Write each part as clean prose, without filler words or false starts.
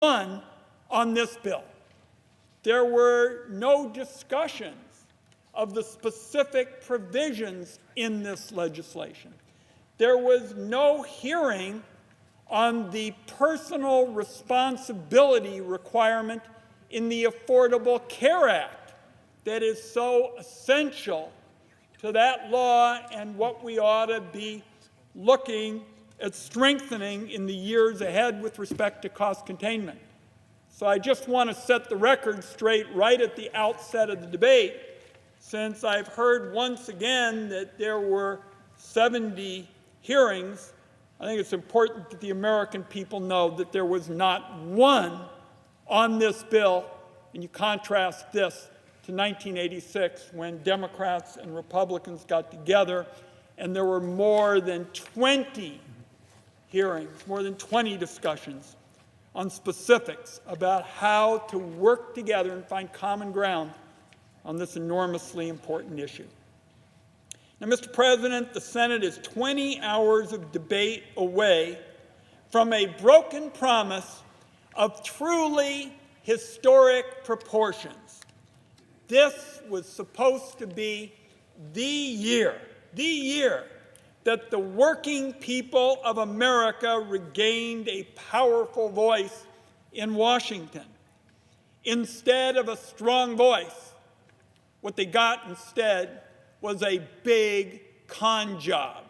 one on this bill. There were no discussions of the specific provisions in this legislation. There was no hearing on the personal responsibility requirement in the Affordable Care Act that is so essential to that law and what we ought to be looking at strengthening in the years ahead with respect to cost containment. So I just want to set the record straight right at the outset of the debate, since I've heard once again that there were 70 hearings. I think it's important that the American people know that there was not one on this bill, and you contrast this to 1986 when Democrats and Republicans got together and there were more than 20 hearings, more than 20 discussions on specifics about how to work together and find common ground on this enormously important issue. Now, Mr. President, the Senate is 20 hours of debate away from a broken promise of truly historic proportions. This was supposed to be the year that the working people of America regained a powerful voice in Washington. Instead of a strong voice, what they got instead was a big con job.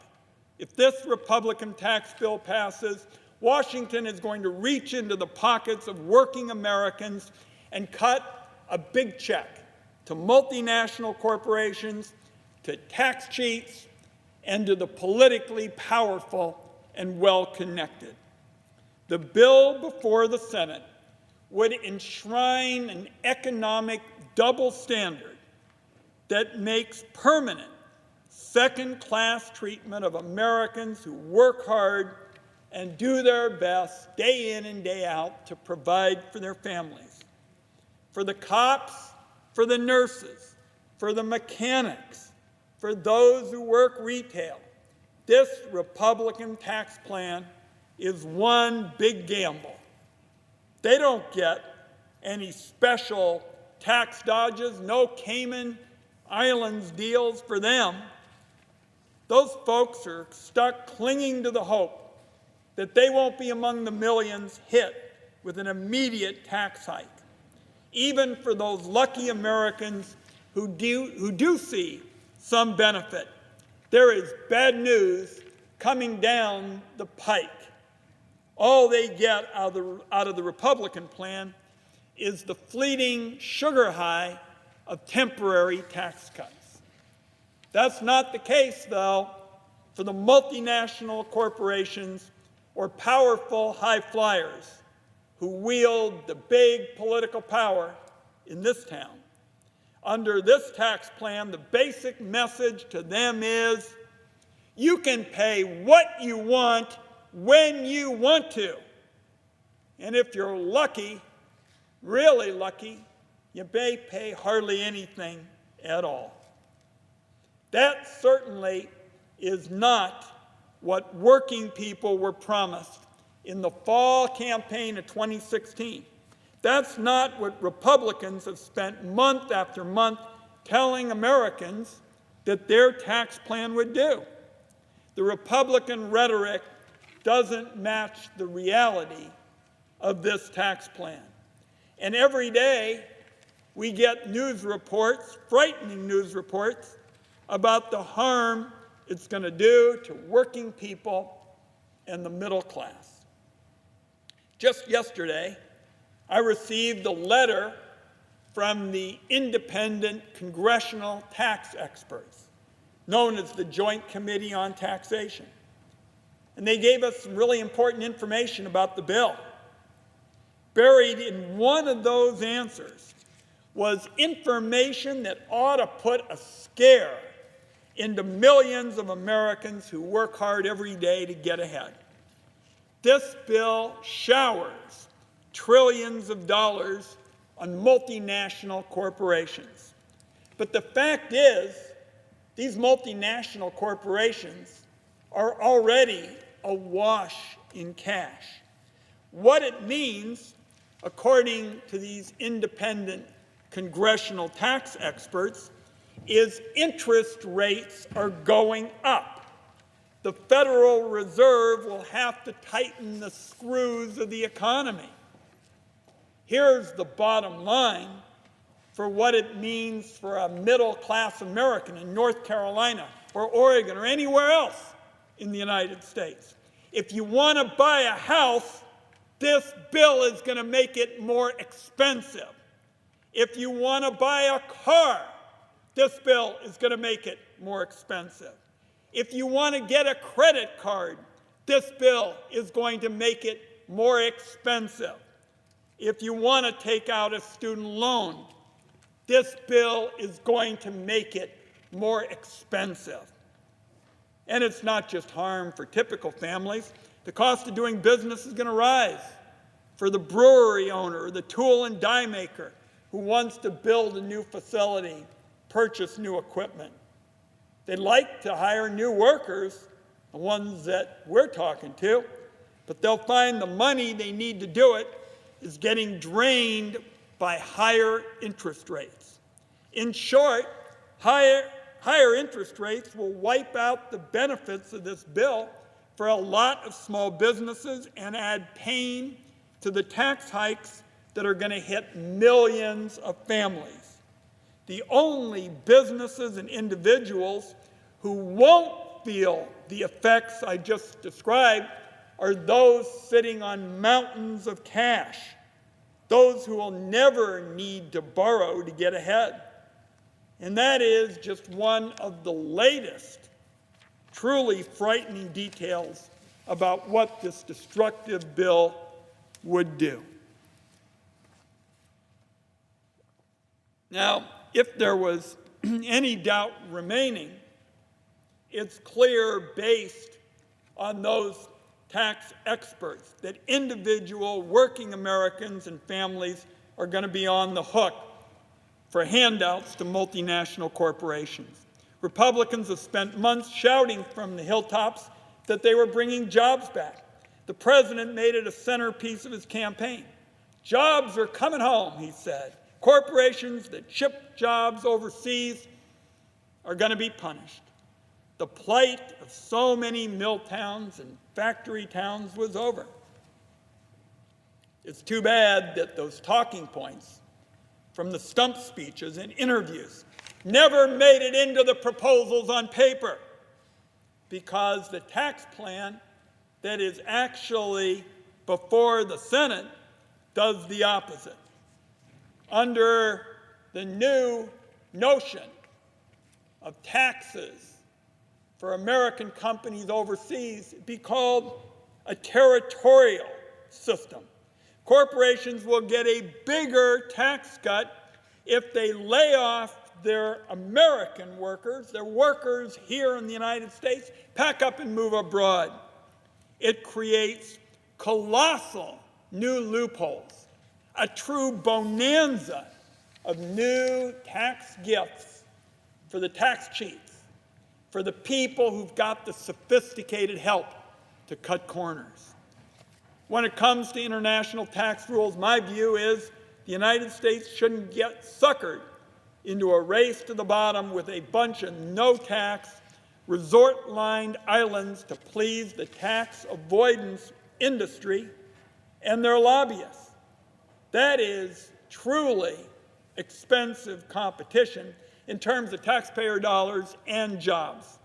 If this Republican tax bill passes, Washington is going to reach into the pockets of working Americans and cut a big check to multinational corporations, to tax cheats, and to the politically powerful and well-connected. The bill before the Senate would enshrine an economic double standard that makes permanent second-class treatment of Americans who work hard and do their best day in and day out to provide for their families. For the cops, for the nurses, for the mechanics, for those who work retail, this Republican tax plan is one big gamble. They don't get any special tax dodges, no Cayman Islands deals for them. Those folks are stuck clinging to the hope that they won't be among the millions hit with an immediate tax hike. Even for those lucky Americans who do see some benefit, there is bad news coming down the pike. All they get out of the Republican plan is the fleeting sugar high of temporary tax cuts. That's not the case, though, for the multinational corporations or powerful high flyers who wield the big political power in this town. Under this tax plan, the basic message to them is, you can pay what you want when you want to. And if you're lucky, really lucky, you may pay hardly anything at all. That certainly is not what working people were promised in the fall campaign of 2016. That's not what Republicans have spent month after month telling Americans that their tax plan would do. The Republican rhetoric doesn't match the reality of this tax plan. And every day we get news reports, frightening news reports, about the harm it's going to do to working people and the middle class. Just yesterday, I received a letter from the independent congressional tax experts, known as the Joint Committee on Taxation. And they gave us some really important information about the bill. Buried in one of those answers was information that ought to put a scare into millions of Americans who work hard every day to get ahead. This bill showers trillions of dollars on multinational corporations. But the fact is, these multinational corporations are already awash in cash. What it means according to these independent congressional tax experts, is interest rates are going up. The Federal Reserve will have to tighten the screws of the economy. Here's the bottom line for what it means for a middle-class American in North Carolina or Oregon or anywhere else in the United States. If you want to buy a house, this bill is going to make it more expensive. If you want to buy a car, this bill is going to make it more expensive. If you want to get a credit card, this bill is going to make it more expensive. If you want to take out a student loan, this bill is going to make it more expensive. And it's not just harm for typical families. The cost of doing business is going to rise for the brewery owner or the tool and die maker who wants to build a new facility, purchase new equipment. They'd like to hire new workers, the ones that we're talking to, but they'll find the money they need to do it is getting drained by higher interest rates. In short, higher interest rates will wipe out the benefits of this bill for a lot of small businesses and add pain to the tax hikes that are going to hit millions of families. The only businesses and individuals who won't feel the effects I just described are those sitting on mountains of cash, those who will never need to borrow to get ahead. And that is just one of the latest, truly frightening details about what this destructive bill would do. Now, if there was any doubt remaining, it's clear based on those tax experts that individual working Americans and families are going to be on the hook for handouts to multinational corporations. Republicans have spent months shouting from the hilltops that they were bringing jobs back. The president made it a centerpiece of his campaign. Jobs are coming home, he said. Corporations that ship jobs overseas are going to be punished. The plight of so many mill towns and factory towns was over. It's too bad that those talking points from the stump speeches and interviews never made it into the proposals on paper, because the tax plan that is actually before the Senate does the opposite. Under the new notion of taxes for American companies overseas, it'd be called a territorial system. Corporations will get a bigger tax cut if they lay off their American workers, their workers here in the United States, pack up and move abroad. It creates colossal new loopholes, a true bonanza of new tax gifts for the tax cheats, for the people who've got the sophisticated help to cut corners. When it comes to international tax rules, my view is the United States shouldn't get suckered into a race to the bottom with a bunch of no-tax, resort-lined islands to please the tax avoidance industry and their lobbyists. That is truly expensive competition in terms of taxpayer dollars and jobs.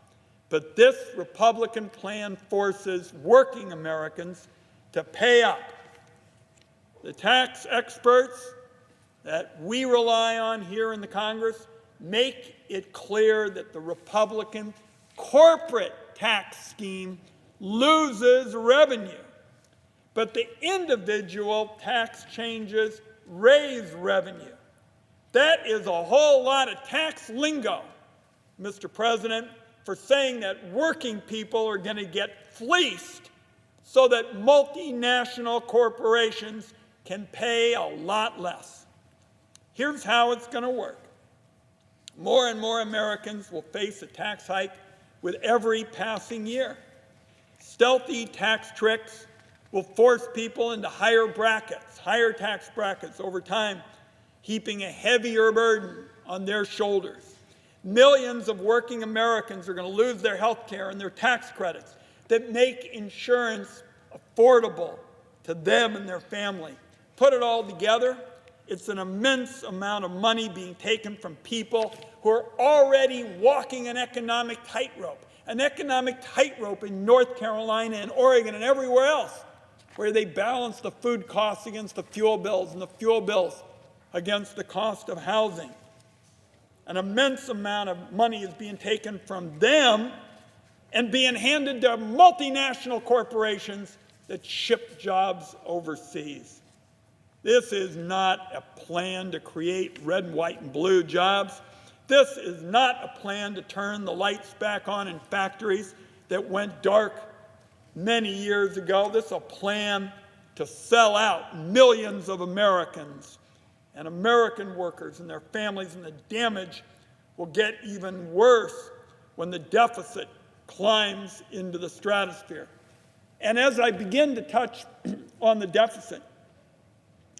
But this Republican plan forces working Americans to pay up. The tax experts that we rely on here in the Congress make it clear that the Republican corporate tax scheme loses revenue, but the individual tax changes raise revenue. That is a whole lot of tax lingo, Mr. President, for saying that working people are going to get fleeced so that multinational corporations can pay a lot less. Here's how it's going to work. More and more Americans will face a tax hike with every passing year. Stealthy tax tricks will force people into higher brackets, higher tax brackets over time, heaping a heavier burden on their shoulders. Millions of working Americans are going to lose their health care and their tax credits that make insurance affordable to them and their family. Put it all together, it's an immense amount of money being taken from people who are already walking an economic tightrope in North Carolina and Oregon and everywhere else, where they balance the food costs against the fuel bills and the fuel bills against the cost of housing. An immense amount of money is being taken from them and being handed to multinational corporations that ship jobs overseas. This is not a plan to create red, white, and blue jobs. This is not a plan to turn the lights back on in factories that went dark many years ago. This is a plan to sell out millions of Americans and American workers and their families, and the damage will get even worse when the deficit climbs into the stratosphere. And as I begin to touch on the deficit,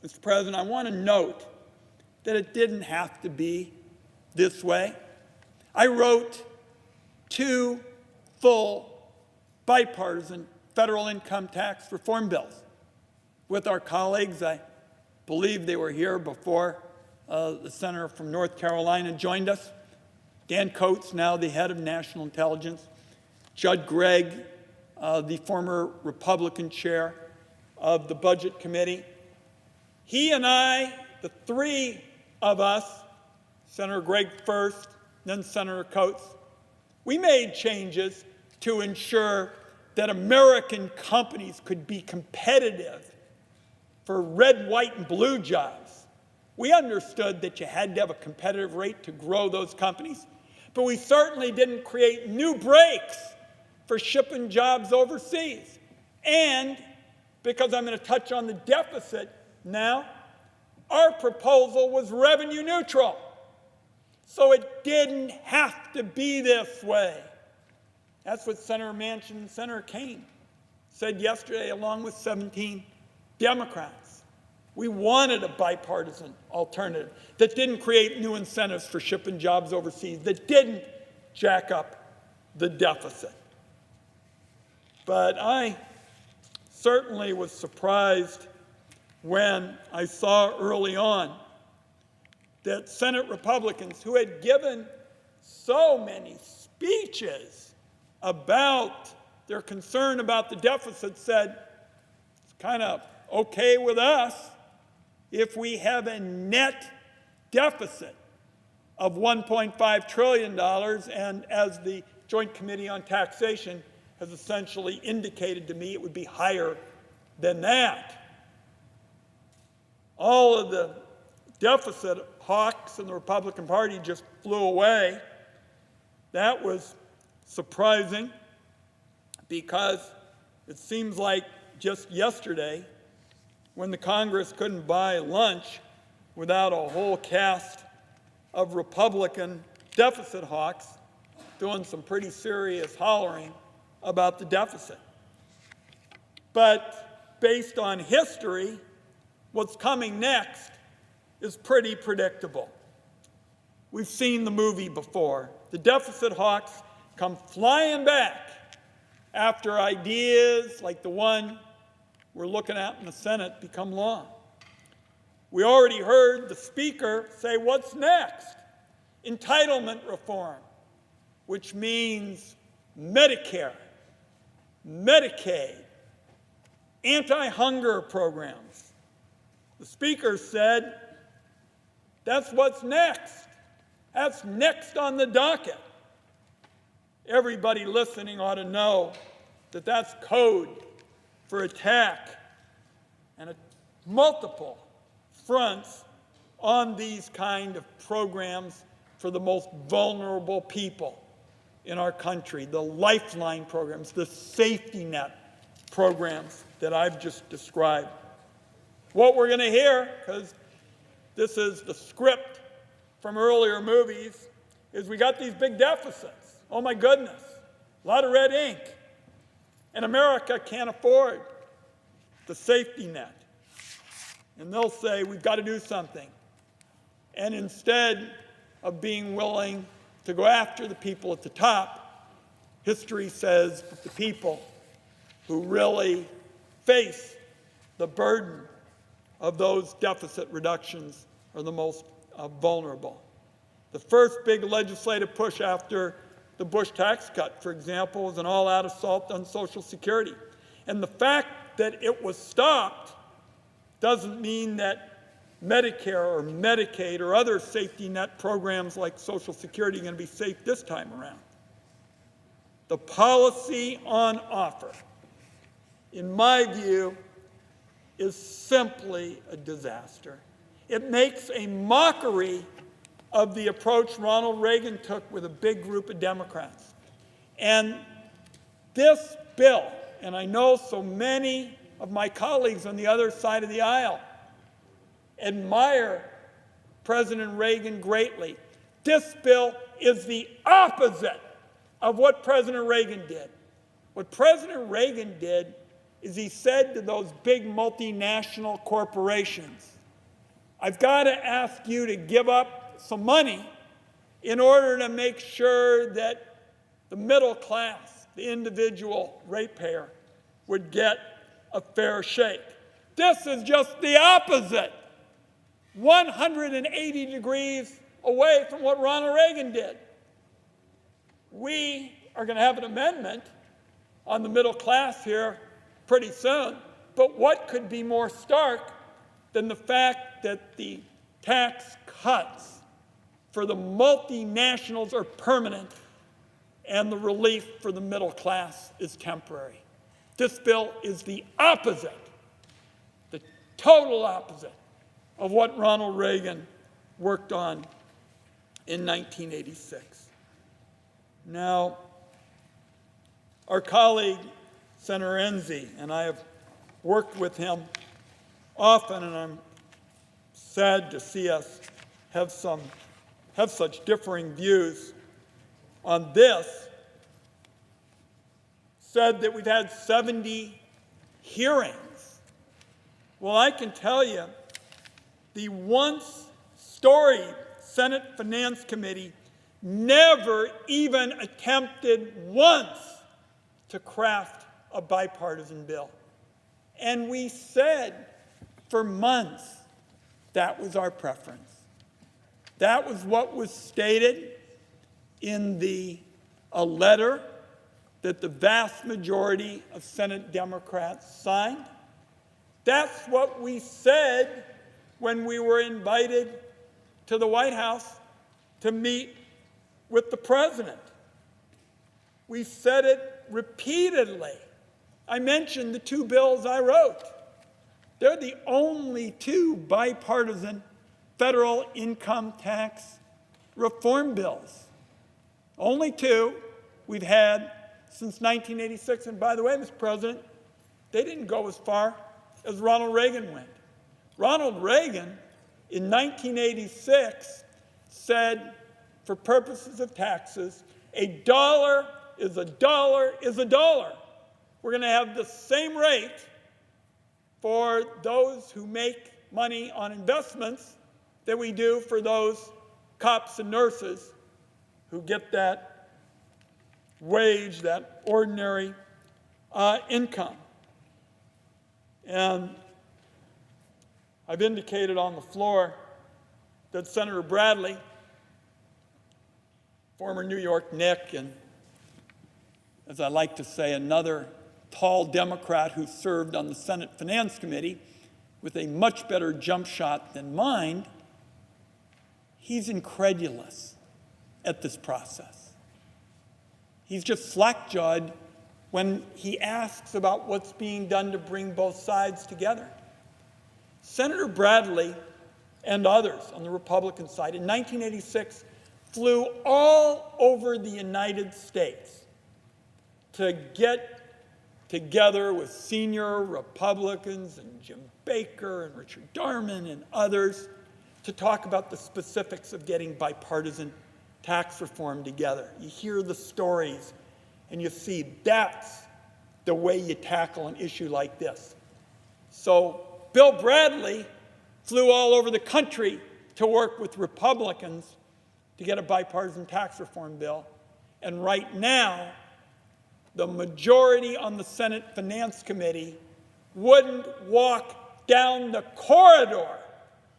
Mr. President, I want to note that it didn't have to be this way. I wrote 2 full bipartisan federal income tax reform bills with our colleagues. I believe they were here before the senator from North Carolina joined us. Dan Coates, now the head of national intelligence. Judd Gregg, the former Republican chair of the Budget Committee. He and I, the 3 of us, Senator Gregg first, then Senator Coates, we made changes to ensure that American companies could be competitive for red, white, and blue jobs. We understood that you had to have a competitive rate to grow those companies, but we certainly didn't create new breaks for shipping jobs overseas. And because I'm going to touch on the deficit now, our proposal was revenue neutral. So it didn't have to be this way. That's what Senator Manchin and Senator Kaine said yesterday, along with 17 Democrats. We wanted a bipartisan alternative that didn't create new incentives for shipping jobs overseas, that didn't jack up the deficit. But I certainly was surprised when I saw early on that Senate Republicans, who had given so many speeches about their concern about the deficit, said, it's kind of okay with us if we have a net deficit of $1.5 trillion, and as the Joint Committee on Taxation has essentially indicated to me, it would be higher than that. All of the deficit hawks in the Republican Party just flew away. That was surprising, because it seems like just yesterday, when the Congress couldn't buy lunch without a whole cast of Republican deficit hawks doing some pretty serious hollering about the deficit. But based on history, what's coming next is pretty predictable. We've seen the movie before. The deficit hawks come flying back after ideas like the one we're looking at in the Senate become law. We already heard the Speaker say, what's next? Entitlement reform, which means Medicare, Medicaid, anti-hunger programs. The Speaker said, that's what's next. That's next on the docket. Everybody listening ought to know that that's code for attack and multiple fronts on these kind of programs for the most vulnerable people in our country, the lifeline programs, the safety net programs that I've just described. What we're going to hear, because this is the script from earlier movies, is we got these big deficits. Oh my goodness, a lot of red ink. And America can't afford the safety net. And they'll say, we've got to do something. And instead of being willing to go after the people at the top, history says that the people who really face the burden of those deficit reductions are the most vulnerable. The first big legislative push after the Bush tax cut, for example, was an all-out assault on Social Security. And the fact that it was stopped doesn't mean that Medicare or Medicaid or other safety net programs like Social Security are going to be safe this time around. The policy on offer, in my view, is simply a disaster. It makes a mockery of the approach Ronald Reagan took with a big group of Democrats. And this bill, and I know so many of my colleagues on the other side of the aisle admire President Reagan greatly. This bill is the opposite of what President Reagan did. What President Reagan did is he said to those big multinational corporations, I've got to ask you to give up some money in order to make sure that the middle class, the individual ratepayer, would get a fair shake. This is just the opposite, 180 degrees away from what Ronald Reagan did. We are going to have an amendment on the middle class here pretty soon, but what could be more stark than the fact that the tax cuts for the multinationals are permanent and the relief for the middle class is temporary? This bill is the opposite, the total opposite of what Ronald Reagan worked on in 1986. Now, our colleague, Senator Enzi, and I have worked with him often, and I'm sad to see us have such differing views on this, said that we've had 70 hearings. Well, I can tell you, the once storied Senate Finance Committee never even attempted once to craft a bipartisan bill. And we said for months that was our preference. That was what was stated in a letter that the vast majority of Senate Democrats signed. That's what we said when we were invited to the White House to meet with the president. We said it repeatedly. I mentioned the two bills I wrote. They're the only two bipartisan federal income tax reform bills. Only two we've had since 1986. And by the way, Mr. President, they didn't go as far as Ronald Reagan went. Ronald Reagan, in 1986, said, for purposes of taxes, a dollar is a dollar is a dollar. We're going to have the same rate for those who make money on investments that we do for those cops and nurses who get that wage, that ordinary income. And I've indicated on the floor that Senator Bradley, former New York Knick, and as I like to say, another tall Democrat who served on the Senate Finance Committee with a much better jump shot than mine, he's incredulous at this process. He's just slack-jawed when he asks about what's being done to bring both sides together. Senator Bradley and others on the Republican side in 1986 flew all over the United States to get together with senior Republicans and Jim Baker and Richard Darman and others to talk about the specifics of getting bipartisan tax reform together. You hear the stories and you see that's the way you tackle an issue like this. So Bill Bradley flew all over the country to work with Republicans to get a bipartisan tax reform bill. And right now, the majority on the Senate Finance Committee wouldn't walk down the corridor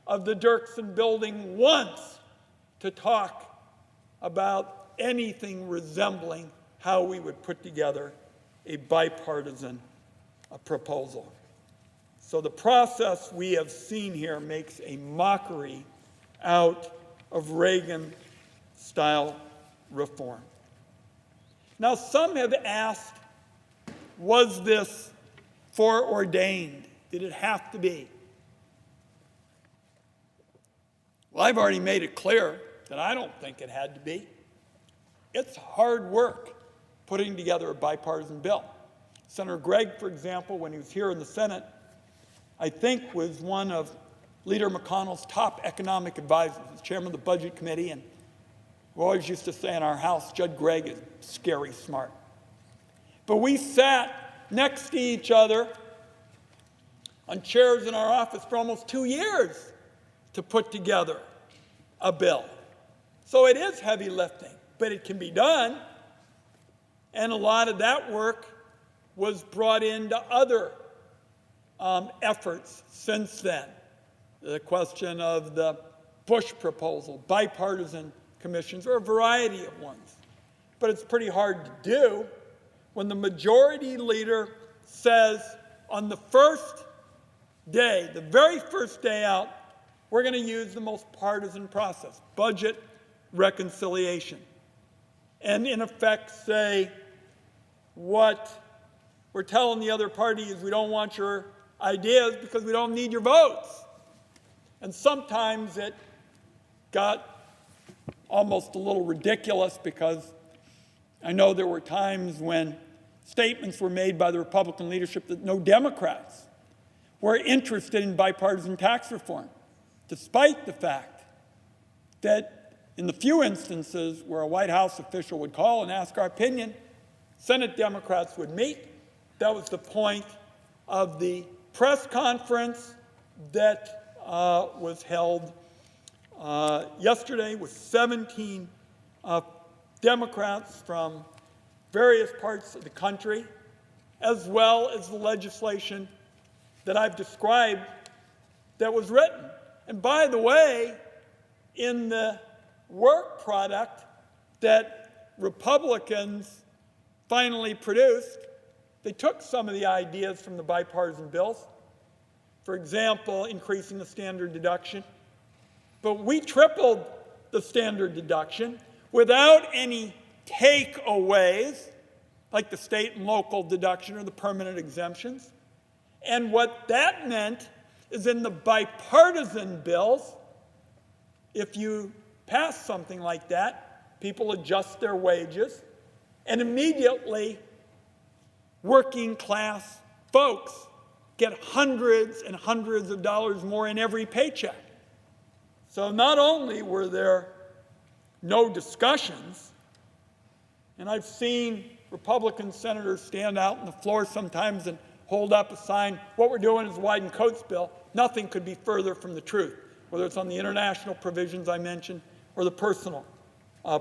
of the Dirksen building once to talk about anything resembling how we would put together a bipartisan proposal. So the process we have seen here makes a mockery out of Reagan-style reform. Now, some have asked, was this foreordained? Did it have to be? Well, I've already made it clear that I don't think it had to be. It's hard work putting together a bipartisan bill. Senator Gregg, for example, when he was here in the Senate, I think was one of Leader McConnell's top economic advisors. He was chairman of the Budget Committee, and we always used to say in our house, Judd Gregg is scary smart. But we sat next to each other on chairs in our office for almost 2 years to put together a bill. So it is heavy lifting, but it can be done. And a lot of that work was brought into other efforts since then. The question of the Bush proposal, bipartisan commissions, or a variety of ones. But it's pretty hard to do when the majority leader says on the first day, the very first day out, we're going to use the most partisan process, budget reconciliation. And in effect say, what we're telling the other party is we don't want your ideas because we don't need your votes. And sometimes it got almost a little ridiculous because I know there were times when statements were made by the Republican leadership that no Democrats were interested in bipartisan tax reform, despite the fact that in the few instances where a White House official would call and ask our opinion, Senate Democrats would meet. That was the point of the press conference that was held yesterday with 17 Democrats from various parts of the country, as well as the legislation that I've described that was written. And by the way, in the work product that Republicans finally produced, they took some of the ideas from the bipartisan bills. For example, increasing the standard deduction. But we tripled the standard deduction without any takeaways, like the state and local deduction or the permanent exemptions. And what that meant is in the bipartisan bills, if you pass something like that, people adjust their wages, and immediately working class folks get hundreds and hundreds of dollars more in every paycheck. So not only were there no discussions, and I've seen Republican senators stand out on the floor sometimes and hold up a sign, what we're doing is Wyden Coates bill. Nothing could be further from the truth, whether it's on the international provisions I mentioned or the personal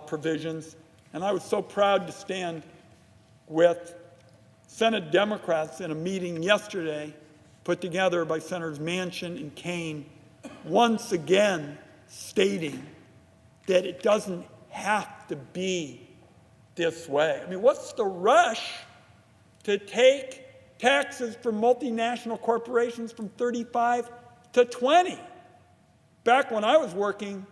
provisions. And I was so proud to stand with Senate Democrats in a meeting yesterday put together by Senators Manchin and Kaine, once again stating that it doesn't have to be this way. I mean, what's the rush to take taxes for multinational corporations from 35 to 20? Back when I was working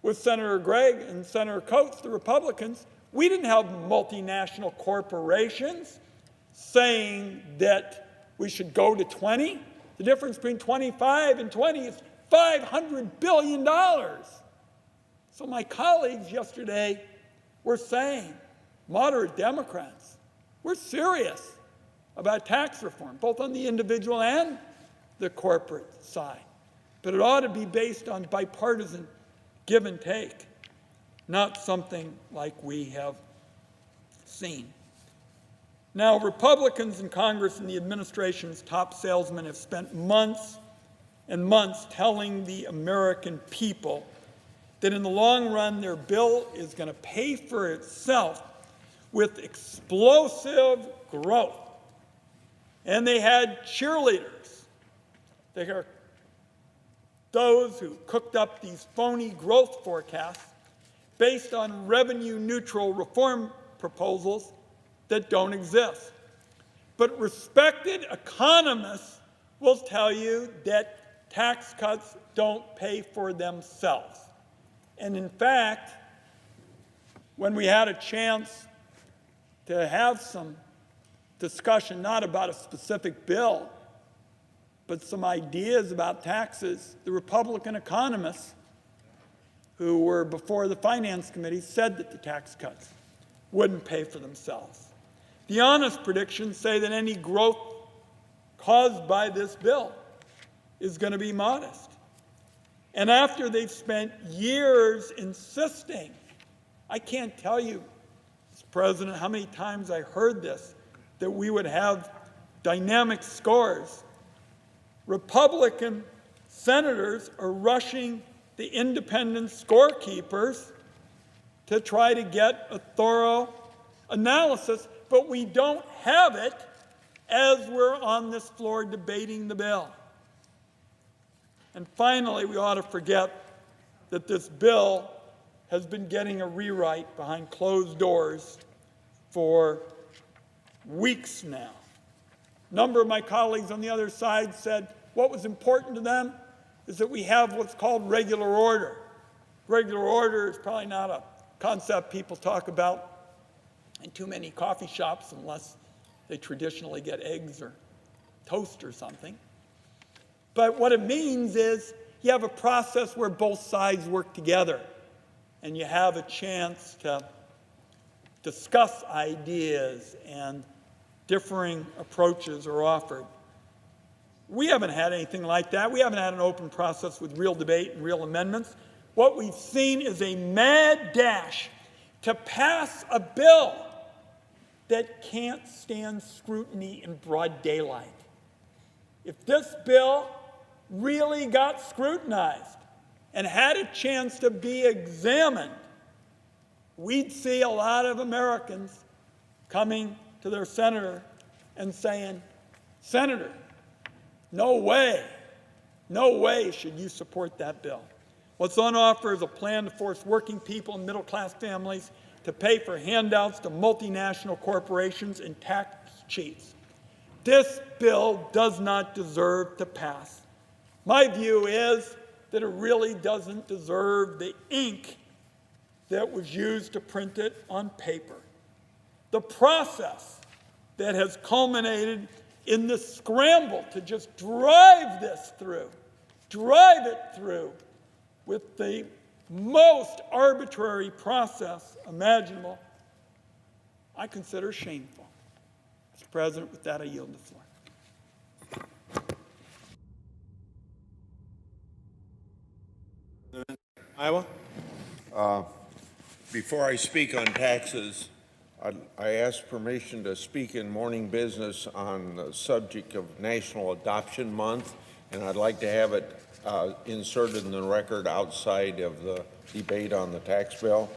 with Senator Gregg and Senator Coates, the Republicans, we didn't have multinational corporations saying that we should go to 20. The difference between 25 and 20 is $500 billion. So my colleagues yesterday were saying, moderate Democrats, we're serious about tax reform, both on the individual and the corporate side. But it ought to be based on bipartisan give and take, not something like we have seen. Now, Republicans in Congress and the administration's top salesmen have spent months and months telling the American people that in the long run, their bill is going to pay for itself with explosive growth. And they had cheerleaders. They are those who cooked up these phony growth forecasts based on revenue-neutral reform proposals that don't exist. But respected economists will tell you that tax cuts don't pay for themselves. And in fact, when we had a chance to have some discussion, not about a specific bill, but some ideas about taxes, the Republican economists who were before the Finance Committee said that the tax cuts wouldn't pay for themselves. The honest predictions say that any growth caused by this bill is going to be modest. And after they've spent years insisting, I can't tell you, Mr. President, how many times I heard this, that we would have dynamic scores. Republican senators are rushing the independent scorekeepers to try to get a thorough analysis, but we don't have it as we're on this floor debating the bill. And finally, we ought to forget that this bill has been getting a rewrite behind closed doors for weeks now. A number of my colleagues on the other side said what was important to them is that we have what's called regular order. Regular order is probably not a concept people talk about in too many coffee shops unless they traditionally get eggs or toast or something. But what it means is you have a process where both sides work together and you have a chance to discuss ideas and differing approaches are offered. We haven't had anything like that. We haven't had an open process with real debate and real amendments. What we've seen is a mad dash to pass a bill that can't stand scrutiny in broad daylight. If this bill really got scrutinized and had a chance to be examined, we'd see a lot of Americans coming to their senator and saying, "Senator, no way should you support that bill. What's on offer is a plan to force working people and middle-class families to pay for handouts to multinational corporations and tax cheats. This bill does not deserve to pass. My view is that it really doesn't deserve the ink that was used to print it on paper. The process that has culminated in the scramble to just drive it through with the most arbitrary process imaginable, I consider shameful. Mr. President, with that, I yield the floor. Iowa? Before I speak on taxes, I ask permission to speak in morning business on the subject of National Adoption Month, and I'd like to have it inserted in the record outside of the debate on the tax bill.